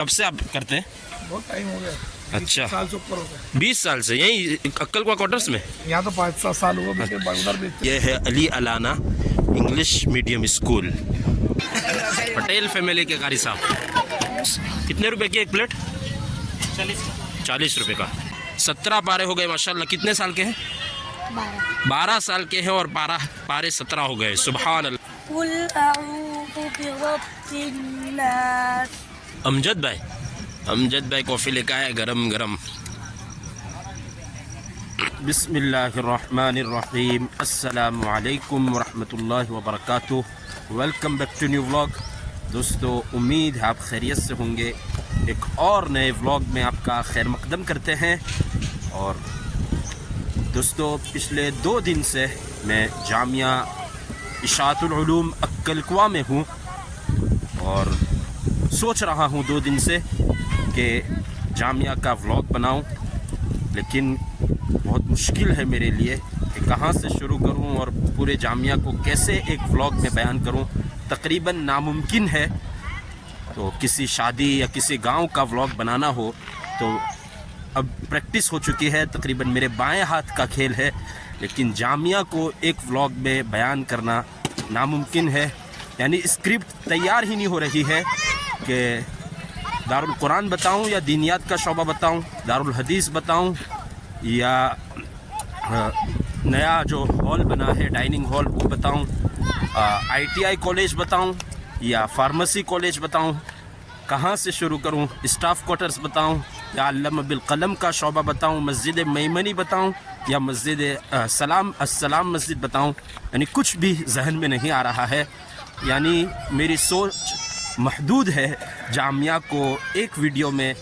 कब से आप करते हैं? बहुत टाइम हो गया। अच्छा। 20 साल से ऊपर हो गया। 20 साल से यहीं अक्कलकुआ क्वार्टर्स में? यहाँ तो 5-7 साल हुआ, बेटे उधर बेचते। ये है Ali Allana English medium school, Patel family के कारी साहब। कितने रुपए की एक प्लेट? 40 रुपए का। 17 पारे हो गए माशाल्लाह। कितने साल के हैं? 12 साल के हैं और पारे 17 हो गए। सुभान अल्लाह। कुल अऊज़ु बिरब्बिन नास। अमजद भाई कॉफ़ी लेकर आए गरम गरम। बिस्मिल्लाहिर्रहमानिर्रहीम। अस्सलामु अलैकुम वरहमतुल्लाहि वबरकातुहू। Welcome back to new vlog. दोस्तों, उम्मीद है आप खैरियत से होंगे। एक और नए व्लॉग में आपका खैर मकदम करते हैं। और दोस्तों, पिछले 2 दिन से मैं जामिया इशाअतुल उलूम अक्कलकुआ में हूँ और सोच रहा हूँ 2 दिन से कि जामिया का व्लॉग बनाऊँ, लेकिन बहुत मुश्किल है मेरे लिए कि कहाँ से शुरू करूँ और पूरे जामिया को कैसे एक व्लॉग में बयान करूँ। तकरीबन नामुमकिन है। तो किसी शादी या किसी गांव का व्लॉग बनाना हो तो अब प्रैक्टिस हो चुकी है, तकरीबन मेरे बाएं हाथ का खेल है, लेकिन जामिया को एक व्लॉग में बयान करना नामुमकिन है। यानी स्क्रिप्ट तैयार ही नहीं हो रही है कि दारुल कुरान बताऊं या दीनियात का शोबा बताऊं, दारुल हदीस बताऊं या नया जो हॉल बना है डाइनिंग हॉल वो बताऊं, ITI कॉलेज बताऊं या फार्मेसी कॉलेज बताऊं, कहाँ से शुरू करूं, स्टाफ क्वार्टर्स बताऊं या अल्लामा बिल कलम का शोबा बताऊं, मस्जिद मैमनी बताऊं या मस्जिद अस्सलाम मस्जिद बताऊं। यानी कुछ भी जहन में नहीं आ रहा है। यानी मेरी सोच महदूद है, जामिया को एक वीडियो में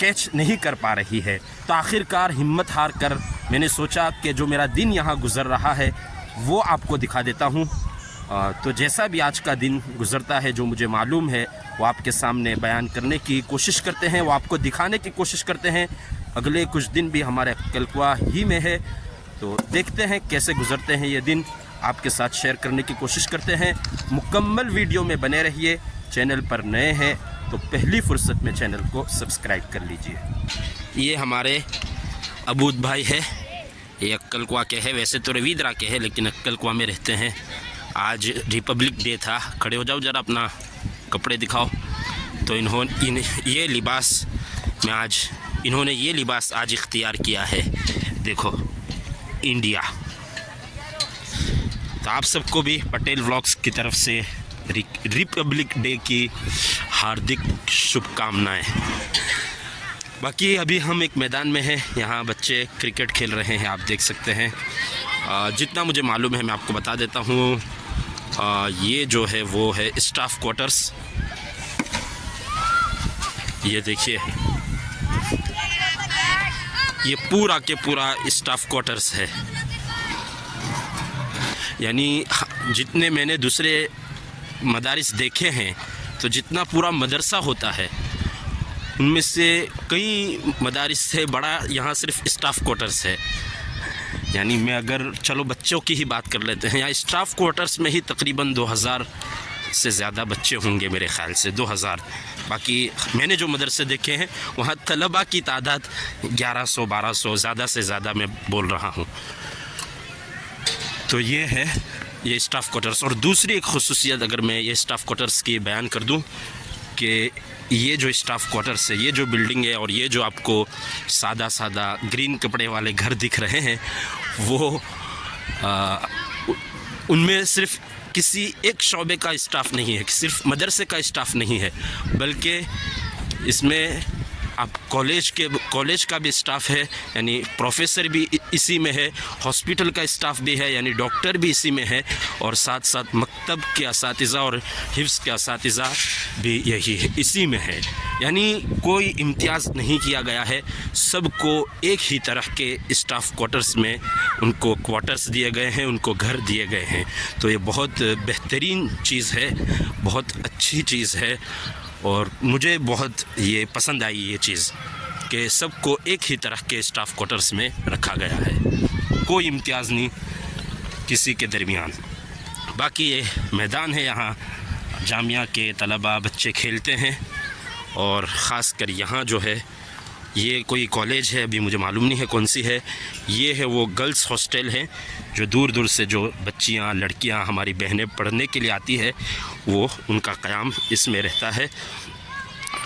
कैच नहीं कर पा रही है। तो आखिरकार हिम्मत हार कर मैंने सोचा कि जो मेरा दिन यहाँ गुज़र रहा है वो आपको दिखा देता हूँ। तो जैसा भी आज का दिन गुज़रता है, जो मुझे मालूम है वो आपके सामने बयान करने की कोशिश करते हैं, वो आपको दिखाने की कोशिश करते हैं। अगले कुछ दिन भी हमारे अक्कलकुआ ही में है, तो देखते हैं कैसे गुज़रते हैं ये दिन। आपके साथ शेयर करने की कोशिश करते हैं। मुकम्मल वीडियो में बने रहिए। चैनल पर नए हैं तो पहली फुर्सत में चैनल को सब्सक्राइब कर लीजिए। ये हमारे अबूद भाई है, ये अक्कलकुआ के हैं। वैसे तो रवीदरा के हैं लेकिन अक्कलकुआ में रहते हैं। आज रिपब्लिक डे था। खड़े हो जाओ ज़रा, अपना कपड़े दिखाओ। तो इन्होंने ये लिबास आज इख्तियार किया है। देखो, इंडिया। तो आप सबको भी पटेल व्लॉग्स की तरफ से रिपब्लिक डे की हार्दिक शुभकामनाएं। बाकी अभी हम एक मैदान में हैं, यहाँ बच्चे क्रिकेट खेल रहे हैं, आप देख सकते हैं। जितना मुझे मालूम है मैं आपको बता देता हूँ। ये जो है वो है स्टाफ क्वार्टर्स। ये देखिए, ये पूरा के पूरा स्टाफ क्वार्टर्स है। यानी जितने मैंने दूसरे मदारिस देखे हैं, तो जितना पूरा मदरसा होता है उनमें से कई मदारिस से बड़ा यहाँ सिर्फ स्टाफ क्वार्टर्स है। यानी मैं अगर चलो बच्चों की ही बात कर लेते हैं, यहाँ स्टाफ क्वार्टर्स में ही तकरीबन 2000 से ज़्यादा बच्चे होंगे मेरे ख़्याल से, 2000। बाकी मैंने जो मदरसे देखे हैं वहाँ तलबा की तादाद 1100-1200, ज़्यादा से ज़्यादा मैं बोल रहा हूँ। तो ये है ये स्टाफ क्वार्टर्स। और दूसरी एक खुसूसियत अगर मैं ये स्टाफ क्वार्टर्स की बयान कर दूँ कि ये जो स्टाफ क्वार्टर्स है, ये जो बिल्डिंग है और ये जो आपको सादा ग्रीन कपड़े वाले घर दिख रहे हैं, वो उनमें सिर्फ किसी एक शौबे का स्टाफ नहीं है, सिर्फ मदरसे का स्टाफ नहीं है, बल्कि इसमें आप कॉलेज का भी स्टाफ है। यानी प्रोफेसर भी इसी में है, हॉस्पिटल का स्टाफ भी है, यानी डॉक्टर भी इसी में है, और साथ साथ मकतब के असातिज़ा और हिफ्ज़ के असातिज़ा भी यही है, इसी में है। यानी कोई इम्तियाज़ नहीं किया गया है, सबको एक ही तरह के स्टाफ क्वार्टर्स में उनको क्वार्टर्स दिए गए हैं, उनको घर दिए गए हैं। तो ये बहुत बेहतरीन चीज़ है, बहुत अच्छी चीज़ है और मुझे बहुत ये पसंद आई ये चीज़ कि सबको एक ही तरह के स्टाफ क्वार्टर्स में रखा गया है, कोई इम्तियाज़ नहीं किसी के दरमियान। बाकी ये मैदान है, यहाँ जामिया के तलबा बच्चे खेलते हैं और ख़ास कर यहाँ जो है ये कोई कॉलेज है, अभी मुझे मालूम नहीं है कौन सी है। ये है वो गर्ल्स हॉस्टल है जो दूर दूर से जो बच्चियाँ लड़कियाँ हमारी बहनें पढ़ने के लिए आती है वो उनका क़याम इसमें रहता है।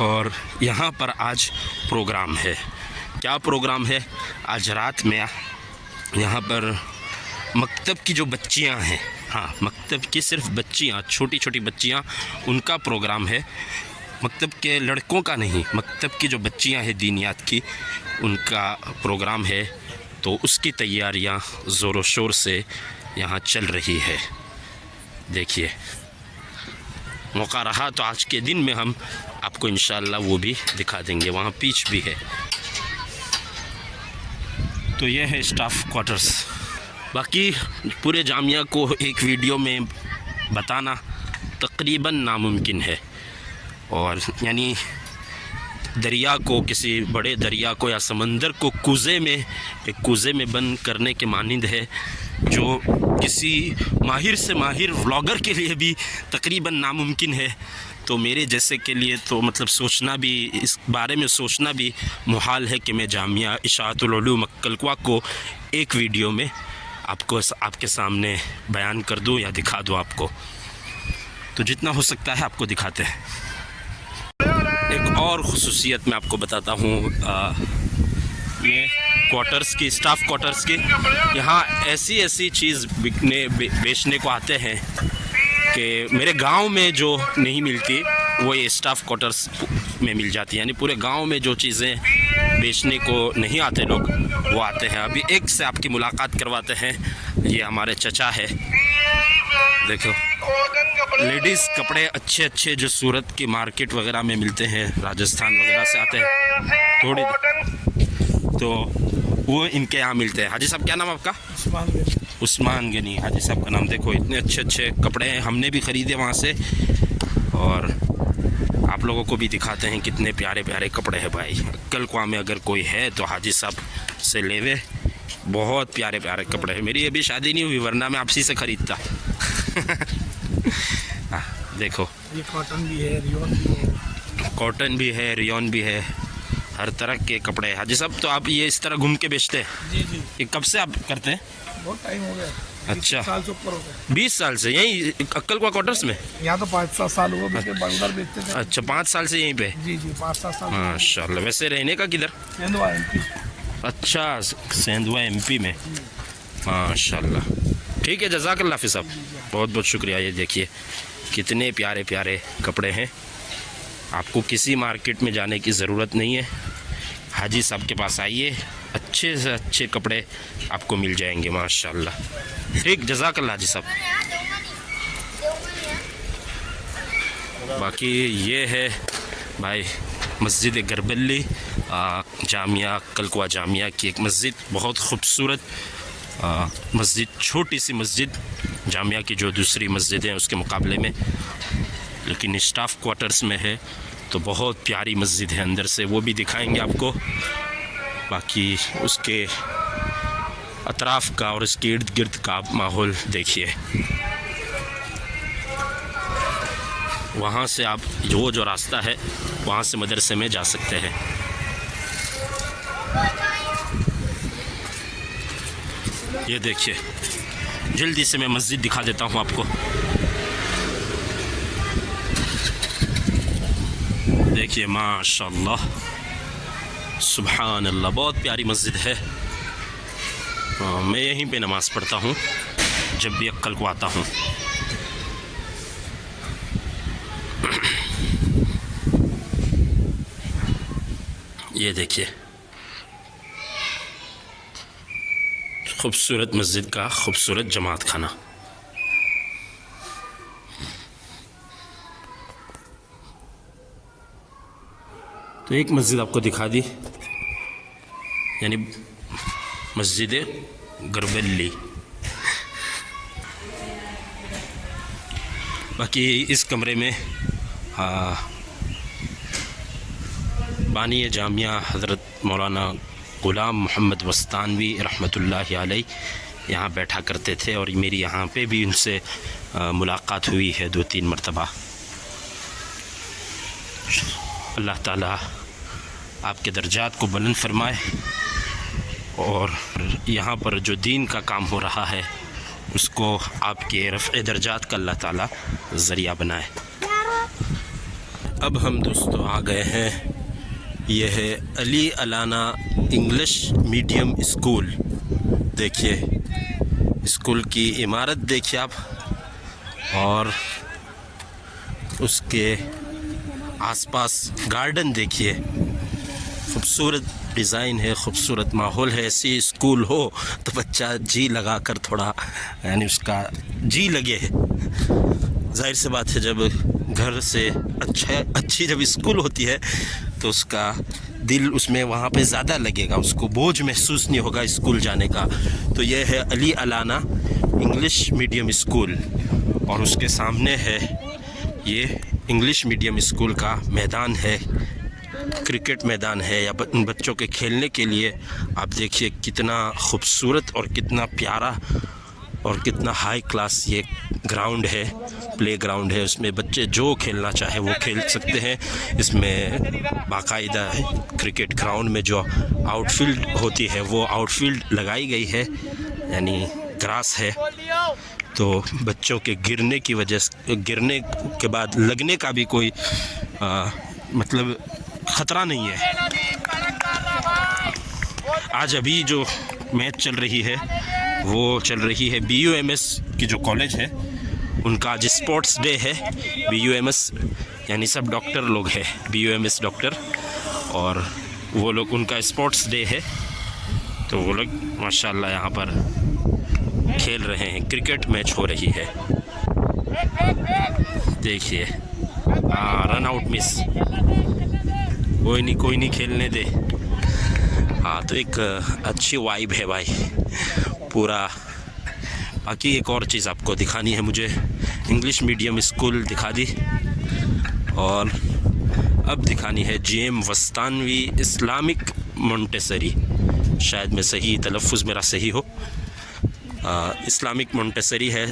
और यहाँ पर आज प्रोग्राम है। क्या प्रोग्राम है? आज रात में यहाँ पर मकतब की जो बच्चियाँ हैं, हाँ मकतब की सिर्फ बच्चियाँ, छोटी छोटी बच्चियाँ, उनका प्रोग्राम है। मकतब के लड़कों का नहीं, मकतब की जो बच्चियाँ हैं दीनियात की, उनका प्रोग्राम है। तो उसकी तैयारियाँ ज़ोरों शोर से यहाँ चल रही है। देखिए, मौका रहा तो आज के दिन में हम आपको इंशाअल्लाह वो भी दिखा देंगे। वहाँ पीच भी है। तो ये है स्टाफ क्वार्टर्स। बाकी पूरे जामिया को एक वीडियो में बताना तकरीबन नामुमकिन है। और यानी दरिया को, किसी बड़े दरिया को या समंदर को एक कूज़े में बंद करने के मानिंद है, जो किसी माहिर से माहिर व्लॉगर के लिए भी तकरीबन नामुमकिन है। तो मेरे जैसे के लिए तो मतलब सोचना भी, इस बारे में सोचना भी मुहाल है कि मैं जामिया इशाअतुल उलूम कलकवा को एक वीडियो में आपके सामने बयान कर दूं या दिखा दूं आपको। तो जितना हो सकता है आपको दिखाते हैं। एक और ख़ुसूसियत मैं आपको बताता हूँ, ये क्वार्टर्स की, स्टाफ क्वार्टर्स की, यहाँ ऐसी चीज़ बेचने को आते हैं कि मेरे गांव में जो नहीं मिलती वो ये स्टाफ क्वार्टर्स में मिल जाती है। यानी पूरे गांव में जो चीज़ें बेचने को नहीं आते लोग, वो आते हैं। अभी एक से आपकी मुलाकात करवाते हैं। ये हमारे चचा है, देखो लेडीज़ कपड़े अच्छे जो सूरत की मार्केट वगैरह में मिलते हैं, राजस्थान वगैरह से आते हैं थोड़ी, तो वो इनके यहाँ मिलते हैं। हाजी साहब, क्या नाम आपका? उस्मान गनी हाजी साहब का नाम। देखो इतने अच्छे कपड़े हैं, हमने भी ख़रीदे वहाँ से और आप लोगों को भी दिखाते हैं कितने प्यारे कपड़े हैं भाई। कलकवा में अगर कोई है तो हाजी साहब से लेवे, बहुत प्यारे कपड़े हैं। मेरी अभी शादी नहीं हुई वरना मैं आपसी से ख़रीदता। देखो ये कॉटन भी है, रियोन भी है, कॉटन भी है, रियोन भी है, हर तरह के कपड़े हैं। हाजी साहब, तो आप ये इस तरह घूम के बेचते हैं? जी। ये कब से आप करते हैं? बहुत टाइम हो गया। अच्छा, 20 साल से ऊपर हो गया। 20 साल से यहीं कलकवा क्वार्टर्स में? यहाँ तो 5-7 साल हुआ बेचे, उधर बेचते थे। अच्छा, 5 साल से यहीं पे? जी 5-7 साल। माशाल्लाह। वैसे रहने का किधर? सेंधवा MP। अच्छा, सेंधवा MP में, माशाल्लाह। ठीक है, जज़ाकल्लाह हाफ़िज़ साहब, बहुत शुक्रिया। ये देखिए कितने प्यारे कपड़े हैं। आपको किसी मार्केट में जाने की ज़रूरत नहीं है, हाजी साहब के पास आइए, अच्छे से अच्छे कपड़े आपको मिल जाएंगे माशाल्लाह। ठीक, जज़ाकल्लाह हाजी साहब। बाकी ये है भाई मस्जिद गरबली, जामिया कलकवा जामिया की एक मस्जिद, बहुत ख़ूबसूरत मस्जिद, छोटी सी मस्जिद जामिया की जो दूसरी मस्जिद हैं उसके मुकाबले में, लेकिन स्टाफ क्वार्टर्स में है तो बहुत प्यारी मस्जिद है अंदर से, वो भी दिखाएंगे आपको। बाकी उसके अतराफ़ का और इसके इर्द गिर्द का माहौल देखिए। वहाँ से आप जो रास्ता है वहाँ से मदरसे में जा सकते हैं। ये देखिए, जल्दी से मैं मस्जिद दिखा देता हूँ आपको। देखिए माशाल्लाह, सुभान अल्लाह, बहुत प्यारी मस्जिद है। मैं यहीं पे नमाज़ पढ़ता हूँ जब भी अक्कल को आता हूँ। ये देखिए खूबसूरत मस्जिद का खूबसूरत जमात खाना। तो एक मस्जिद आपको दिखा दी, यानी मस्जिद गरबली। बाकी इस कमरे में बानी जामिया हज़रत मौलाना ग़ुलाम मोहम्मद वस्तानवी रहमतुल्लाहि अलैह यहाँ बैठा करते थे और मेरी यहाँ पे भी उनसे मुलाकात हुई है 2-3 मरतबा। अल्लाह ताला आपके दर्जात को बुलंद फरमाए और यहाँ पर जो दीन का काम हो रहा है उसको आपके रफ़े दर्जात का अल्लाह ताला ज़रिया बनाए। अब हम दोस्तों आ गए हैं, यह है Ali Allana English medium school. देखिए स्कूल की इमारत देखिए आप, और उसके आसपास गार्डन देखिए, खूबसूरत डिज़ाइन है, खूबसूरत माहौल है। ऐसी स्कूल हो तो बच्चा जी लगा कर थोड़ा यानी उसका जी लगे। जाहिर सी बात है जब घर से अच्छी जब स्कूल होती है तो उसका दिल उसमें वहाँ पे ज़्यादा लगेगा, उसको बोझ महसूस नहीं होगा स्कूल जाने का। तो यह है Ali Allana English medium school और उसके सामने है ये इंग्लिश मीडियम स्कूल का मैदान है, क्रिकेट मैदान है या बच्चों के खेलने के लिए। आप देखिए कितना खूबसूरत और कितना प्यारा और कितना हाई क्लास ये ग्राउंड है, प्ले ग्राउंड है। उसमें बच्चे जो खेलना चाहे वो खेल सकते हैं। इसमें बाकायदा क्रिकेट ग्राउंड में जो आउटफील्ड होती है वो आउटफील्ड लगाई गई है, यानी ग्रास है, तो बच्चों के गिरने की वजह से, गिरने के बाद लगने का भी कोई मतलब ख़तरा नहीं है। आज अभी जो मैच चल रही है वो चल रही है BUMS की जो कॉलेज है उनका आज स्पोर्ट्स डे है। BUMS यानी सब डॉक्टर लोग हैं, BUMS डॉक्टर, और वो लोग उनका स्पोर्ट्स डे है तो वो लोग माशाल्लाह यहाँ पर खेल रहे हैं, क्रिकेट मैच हो रही है। देखिए रन आउट मिस, कोई नहीं खेलने दे। हाँ तो एक अच्छी वाइब है भाई पूरा। बाकी एक और चीज़ आपको दिखानी है मुझे, इंग्लिश मीडियम स्कूल दिखा दी और अब दिखानी है JM वस्तानवी इस्लामिक मोंटेसरी, शायद मैं सही तलफ़ुज़ मेरा सही हो। इस्लामिक मोंटेसरी है,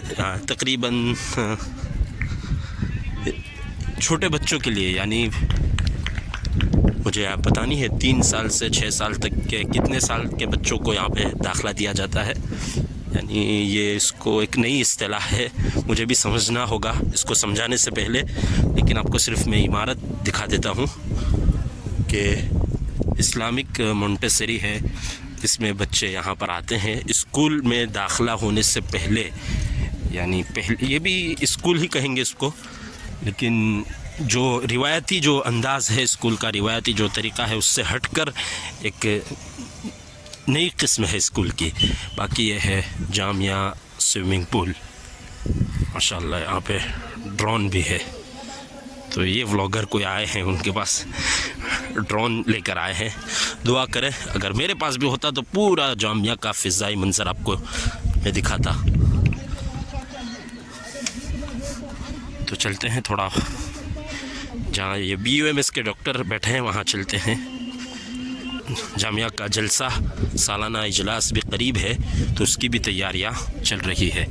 तकरीबन छोटे बच्चों के लिए, यानी मुझे आप पता नहीं है 3 साल से 6 साल तक के कितने साल के बच्चों को यहाँ पे दाखिला दिया जाता है। यानी ये इसको एक नई इस्तिलाह है, मुझे भी समझना होगा इसको समझाने से पहले, लेकिन आपको सिर्फ मैं इमारत दिखा देता हूँ कि इस्लामिक मोंटेसरी है। इसमें बच्चे यहाँ पर आते हैं स्कूल में दाखिला होने से पहले, यानी पहले ये भी स्कूल ही कहेंगे इसको, लेकिन जो रिवायती जो अंदाज़ है स्कूल का, रिवायती जो तरीक़ा है उससे हटकर एक नई किस्म है स्कूल की। बाकी ये है जामिया स्विमिंग पूल, माशाल्लाह यहाँ पे ड्रोन भी है। तो ये व्लॉगर कोई आए हैं, उनके पास ड्रोन लेकर आए हैं। दुआ करें अगर मेरे पास भी होता तो पूरा जामिया का फ़िज़ाई मंज़र आपको मैं दिखाता। तो चलते हैं थोड़ा, जहाँ ये BUMS के डॉक्टर बैठे हैं वहाँ चलते हैं। जामिया का जलसा सालाना इजलास भी करीब है तो उसकी भी तैयारियाँ चल रही है।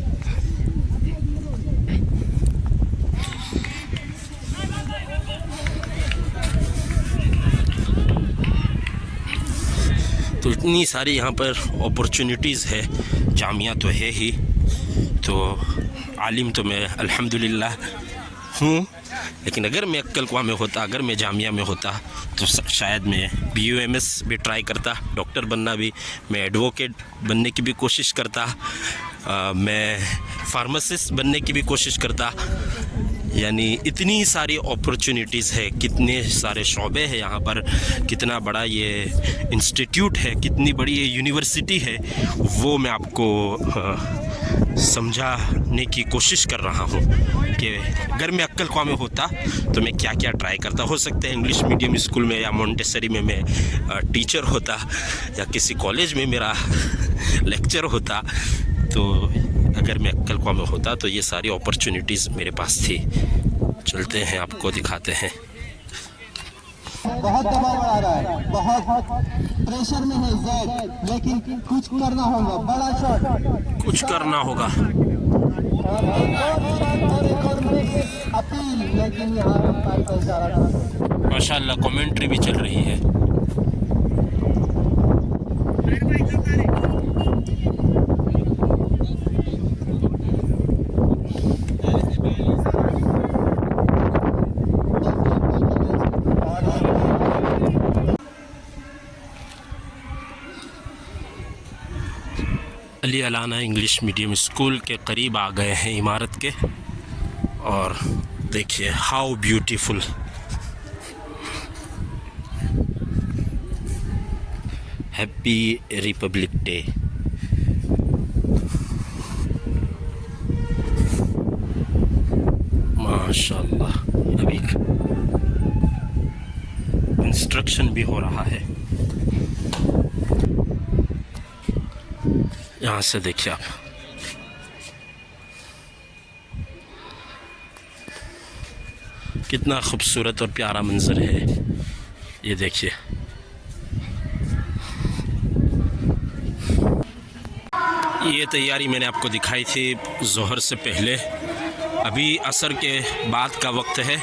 तो इतनी सारी यहाँ पर अपॉर्चुनिटीज़ है, जामिया तो है ही, तो आलिम तो मैं अल्हम्दुलिल्लाह हूँ, लेकिन अगर मैं अक्कलकुआ में होता, अगर मैं जामिया में होता तो शायद मैं BUMS भी ट्राई करता, डॉक्टर बनना भी, मैं एडवोकेट बनने की भी कोशिश करता, मैं फार्मासिस्ट बनने की भी कोशिश करता। यानी इतनी सारी अपॉर्चुनिटीज़ है, कितने सारे शोबे हैं यहाँ पर, कितना बड़ा ये इंस्टीट्यूट है, कितनी बड़ी ये यूनिवर्सिटी है, वो मैं आपको समझाने की कोशिश कर रहा हूँ कि अगर मैं अक्कलकुआ में होता तो मैं क्या क्या ट्राई करता। हो सकता है इंग्लिश मीडियम स्कूल में या मोंटेसरी में मैं टीचर होता या किसी कॉलेज में मेरा लेक्चर होता। तो अगर मैं अक्कलकुआ में होता तो ये सारी अपॉर्चुनिटीज़ मेरे पास थी। चलते हैं, आपको दिखाते हैं। बहुत दबाव आ रहा है, बहुत प्रेशर में है ज़ैद, लेकिन कुछ करना होगा, बड़ा शॉट कुछ करना होगा। अपील, लेकिन यहाँ पर इशारा माशाल्लाह कमेंट्री भी चल रही है। Ali Allana English medium school के करीब आ गए हैं इमारत के, और देखिए how beautiful. Happy republic day. माशाल्लाह, अभी कंस्ट्रक्शन भी हो रहा है। यहाँ से देखिए आप, कितना खूबसूरत और प्यारा मंजर है। ये देखिए, ये तैयारी मैंने आपको दिखाई थी ज़ोहर से पहले। अभी असर के बाद का वक्त है,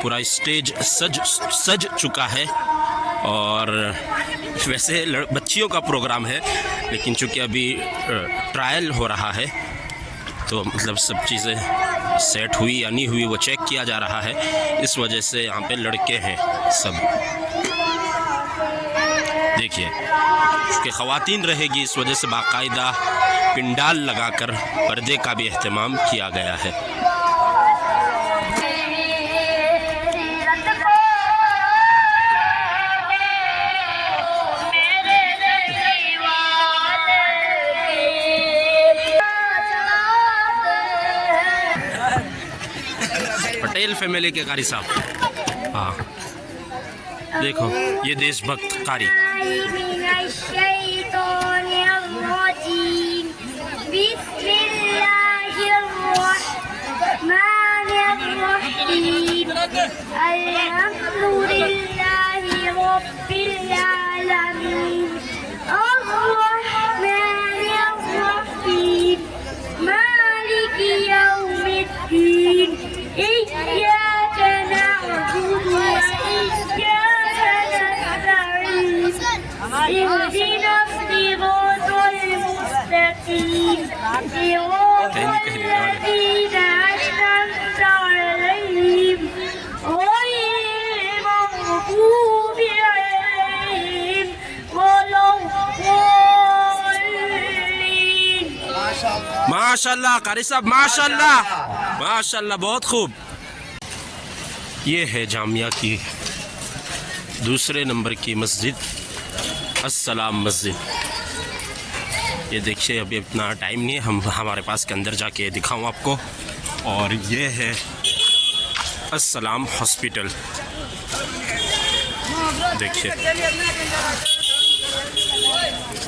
पूरा स्टेज सज चुका है। और वैसे बच्चियों का प्रोग्राम है, लेकिन चूँकि अभी ट्रायल हो रहा है, तो मतलब सब चीज़ें सेट हुई या नहीं हुई वो चेक किया जा रहा है। इस वजह से यहाँ पे लड़के हैं सब। देखिए, कि ख़वातीन रहेगी, इस वजह से बाकायदा पिंडाल लगाकर पर्दे का भी एहतमाम किया गया है। पटेल फैमिली के कारी साहब, हाँ देखो, ये देशभक्त कारी। माशाल्लाह कारी साहब, माशाल्लाह माशाल्लाह, बहुत खूब। ये है जामिया की दूसरे नंबर की मस्जिद, अस्सलाम मस्जिद। ये देखिए, अभी इतना टाइम नहीं है, हमारे पास के अंदर जाके दिखाऊं आपको। और ये है अस्सलाम हॉस्पिटल, देखिए,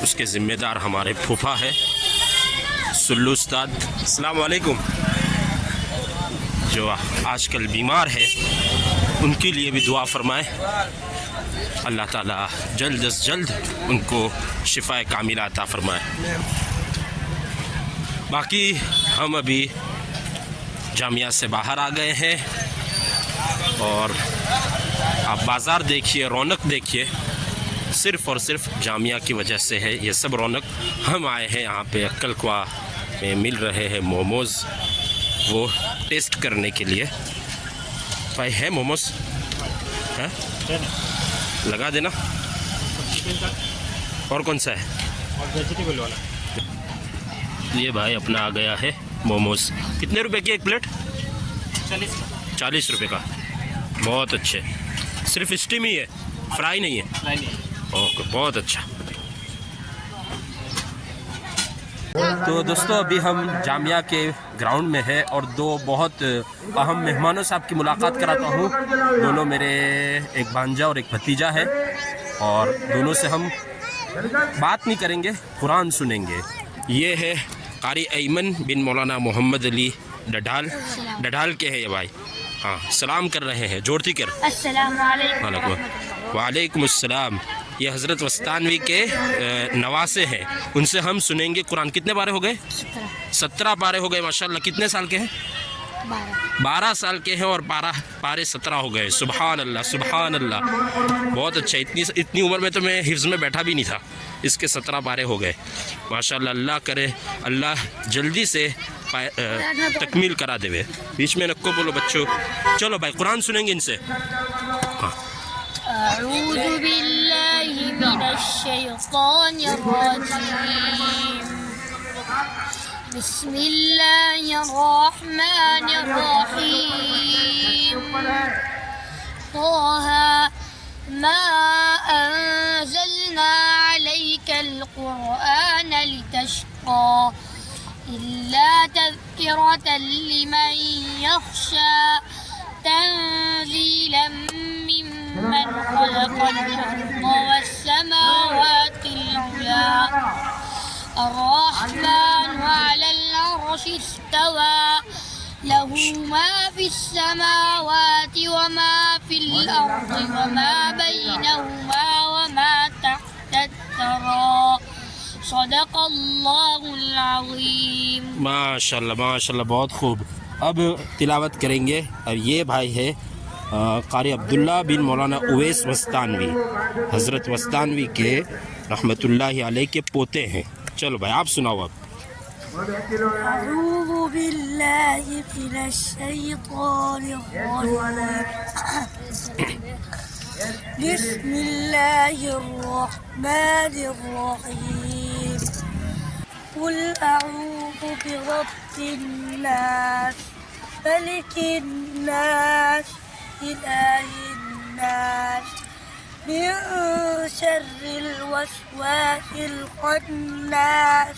उसके ज़िम्मेदार हमारे फूफा है सुल्लू उस्ताद। अस्सलाम वालेकुम। जो आजकल बीमार है, उनके लिए भी दुआ फरमाएं, अल्लाह ताला जल्द अज जल्द उनको शिफा कामिला अता फरमाए। बाकी हम अभी जामिया से बाहर आ गए हैं, और आप बाज़ार देखिए, रौनक देखिए, सिर्फ़ और सिर्फ जामिया की वजह से है ये सब रौनक। हम आए हैं यहाँ पे अक्कलकुआ में मिल रहे हैं मोमोज़, वो टेस्ट करने के लिए। भाई है मोमोज़? है, लगा देना। और कौन सा है? और वेजिटेबल वाला। ये भाई अपना आ गया है मोमोज़। कितने रुपए की एक प्लेट? 40 रुपये का। बहुत अच्छे, सिर्फ स्टीम ही है, फ्राई नहीं है? फ्राई नहीं। ओके, बहुत अच्छा। तो दोस्तों, अभी हम जामिया के ग्राउंड में है, और दो बहुत अहम मेहमानों से आपकी मुलाकात कराता हूँ। दोनों मेरे एक भांजा और एक भतीजा है, और दोनों से हम बात नहीं करेंगे, कुरान सुनेंगे। ये है कारी अयमन बिन मौलाना मोहम्मद अली डडाल के है ये भाई। हाँ, सलाम कर रहे हैं, जोड़ती कर। वालेकुम अस्सलाम। ये हज़रत वस्तानवी के नवासे हैं, उनसे हम सुनेंगे कुरान। कितने पारे हो गए? 17 पारे हो गए, माशाल्लाह। कितने साल के हैं? 12 साल के हैं और पारे 17 हो गए। सुभान अल्लाह, सुभान अल्लाह, बहुत अच्छा। इतनी उम्र में तो मैं हिफ्ज़ में बैठा भी नहीं था, इसके 17 पारे हो गए माशाल्लाह। अल्लाह करे अल्लाह जल्दी से तकमील करा देवे। बीच में नको बोलो बच्चों। चलो भाई कुरान सुनेंगे इनसे। अऊज़ु बिल्लाहि मिनश शैतानिर रजीम। बिस्मिल्लाहिर्रहमानिर्रहीम। तहा मा अंज़लना अलैकल कुरआन लितश्क़ा इल्ला तज़किरतन लिमन यख़शा तंज़ीलन मिम्मन ख़लक़ल अर्ज़ वस्समावातिल उला अर्रहमानु अलल अर्शि इस्तवा लहू मा फिस्समावाति वमा फिल अर्ज़ि वमा बैनहुमा वमा तहतत थरा सदक़ल्लाहुल अज़ीम। माशाल्लाह माशाल्लाह, बहुत खूब। अब तिलावत करेंगे। और ये भाई है कारी अब्दुल्ला बिन मौलाना उवैस वस्तानवी, हज़रत वस्तानवी के रहमतुल्लाहि अलैह के पोते हैं। चलो भाई आप सुनाओ अब। अऊज़ु बिल्लाहि मिनश शैतानिर रजीम। बिस्मिल्लाहिर रहमानिर रहीम। कुल अऊज़ु बिरब्बिन नास मलिकिन नास इलाहिन नास मिन शर्रिल वस्वासिल खन्नास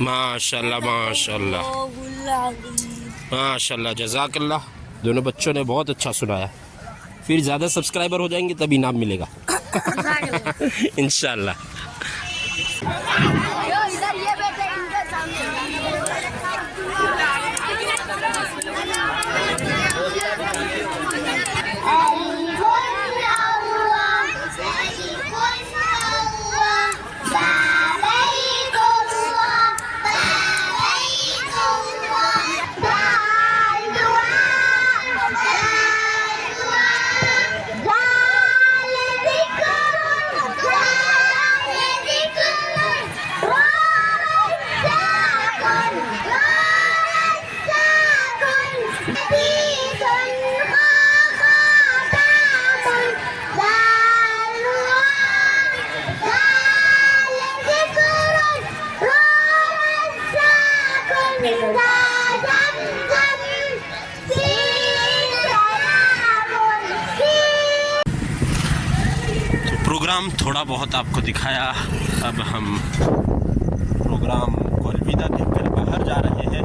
माशाल्लाह माशाल्लाह अल्लाहुल माशाल्लाह, जज़ाकल्लाह। दोनों बच्चों ने बहुत अच्छा सुनाया। फिर ज़्यादा सब्सक्राइबर हो जाएंगे तभी इनाम मिलेगा इंशाल्लाह। प्रोग्राम थोड़ा बहुत आपको दिखाया। अब हम प्रोग्राम को अलविदा कहकर बाहर जा रहे हैं।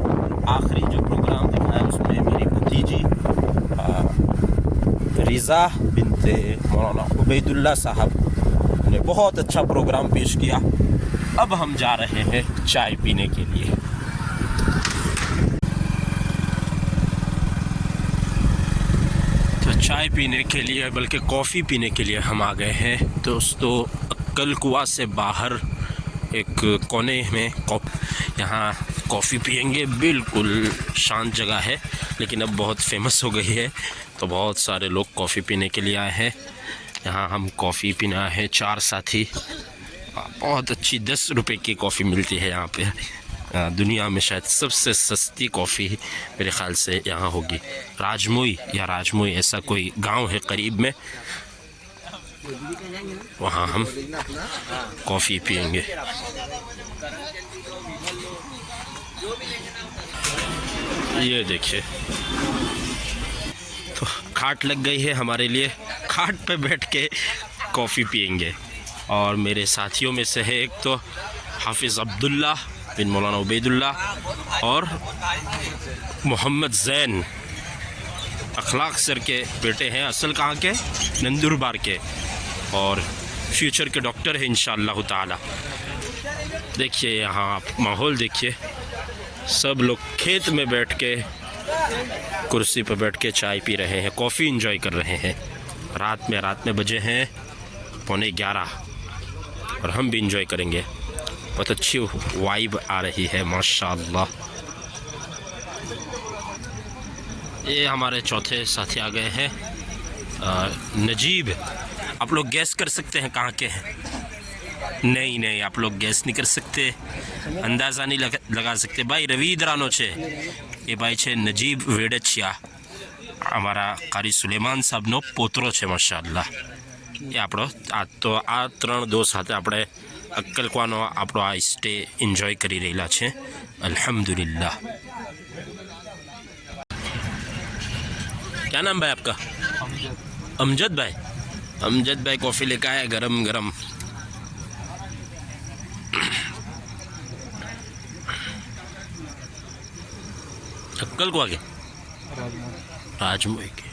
आखिरी जो प्रोग्राम दिखाया उसमें मेरी भतीजी रिज़ा बिनते मौलाना उबैदुल्ला साहब ने बहुत अच्छा प्रोग्राम पेश किया। अब हम जा रहे हैं चाय पीने के लिए। चाय पीने के लिए बल्कि कॉफ़ी पीने के लिए हम आ गए हैं दोस्तों अक्कल कुआ से बाहर एक कोने में। यहाँ कॉफ़ी पियेंगे, बिल्कुल शांत जगह है लेकिन अब बहुत फेमस हो गई है तो बहुत सारे लोग कॉफ़ी पीने के लिए आए हैं। यहाँ हम कॉफ़ी पीना है 4 साथी। बहुत अच्छी 10 रुपए की कॉफ़ी मिलती है यहाँ पे। दुनिया में शायद सबसे सस्ती कॉफ़ी मेरे ख़्याल से यहाँ होगी। राजमुई ऐसा कोई गांव है करीब में, वहाँ हम कॉफ़ी पियेंगे। ये देखिए तो खाट लग गई है हमारे लिए, खाट पे बैठ के कॉफ़ी पियेंगे। और मेरे साथियों में से है एक तो हाफिज़ अब्दुल्ला बिन मौलाना उबैदुल्ला और मोहम्मद ज़ैन, अखलाक सर के बेटे हैं। असल कहाँ के? नंदुरबार के, और फ्यूचर के डॉक्टर हैं इंशाअल्लाह ताला। देखिए यहाँ आप माहौल देखिए, सब लोग खेत में बैठ के कुर्सी पर बैठ के चाय पी रहे हैं, कॉफ़ी एंजॉय कर रहे हैं। रात में बजे हैं 11:15 और हम भी इंजॉय करेंगे। बहुत अच्छी वाइब आ रही है माशाअल्लाह। ये हमारे चौथे साथी आ गए हैं, नजीब। आप लोग गैस कर सकते हैं कहाँ के हैं? नहीं, आप लोग गैस नहीं कर सकते, अंदाज़ा नहीं लगा सकते। भाई रविद्रानो छे, ये भाई छे नजीब वेडचिया, અમારા કારી સુલેમાન સાહેબનો પોતરો છે માશાઅલ્લાહ। એ આપણો તો આ 3 દોસ્ત સાથે આપણે અક્કલકવાનો આપણો આ સ્ટે એન્જોય કરી રહેલા છે અલ્હમ્દુલિલ્લાહ। क्या नाम भाई आपका? अमजद भाई। अमजद भाई कॉफ़ी लेकर आए गरम गरम। अक्कल को आगे राजमोही के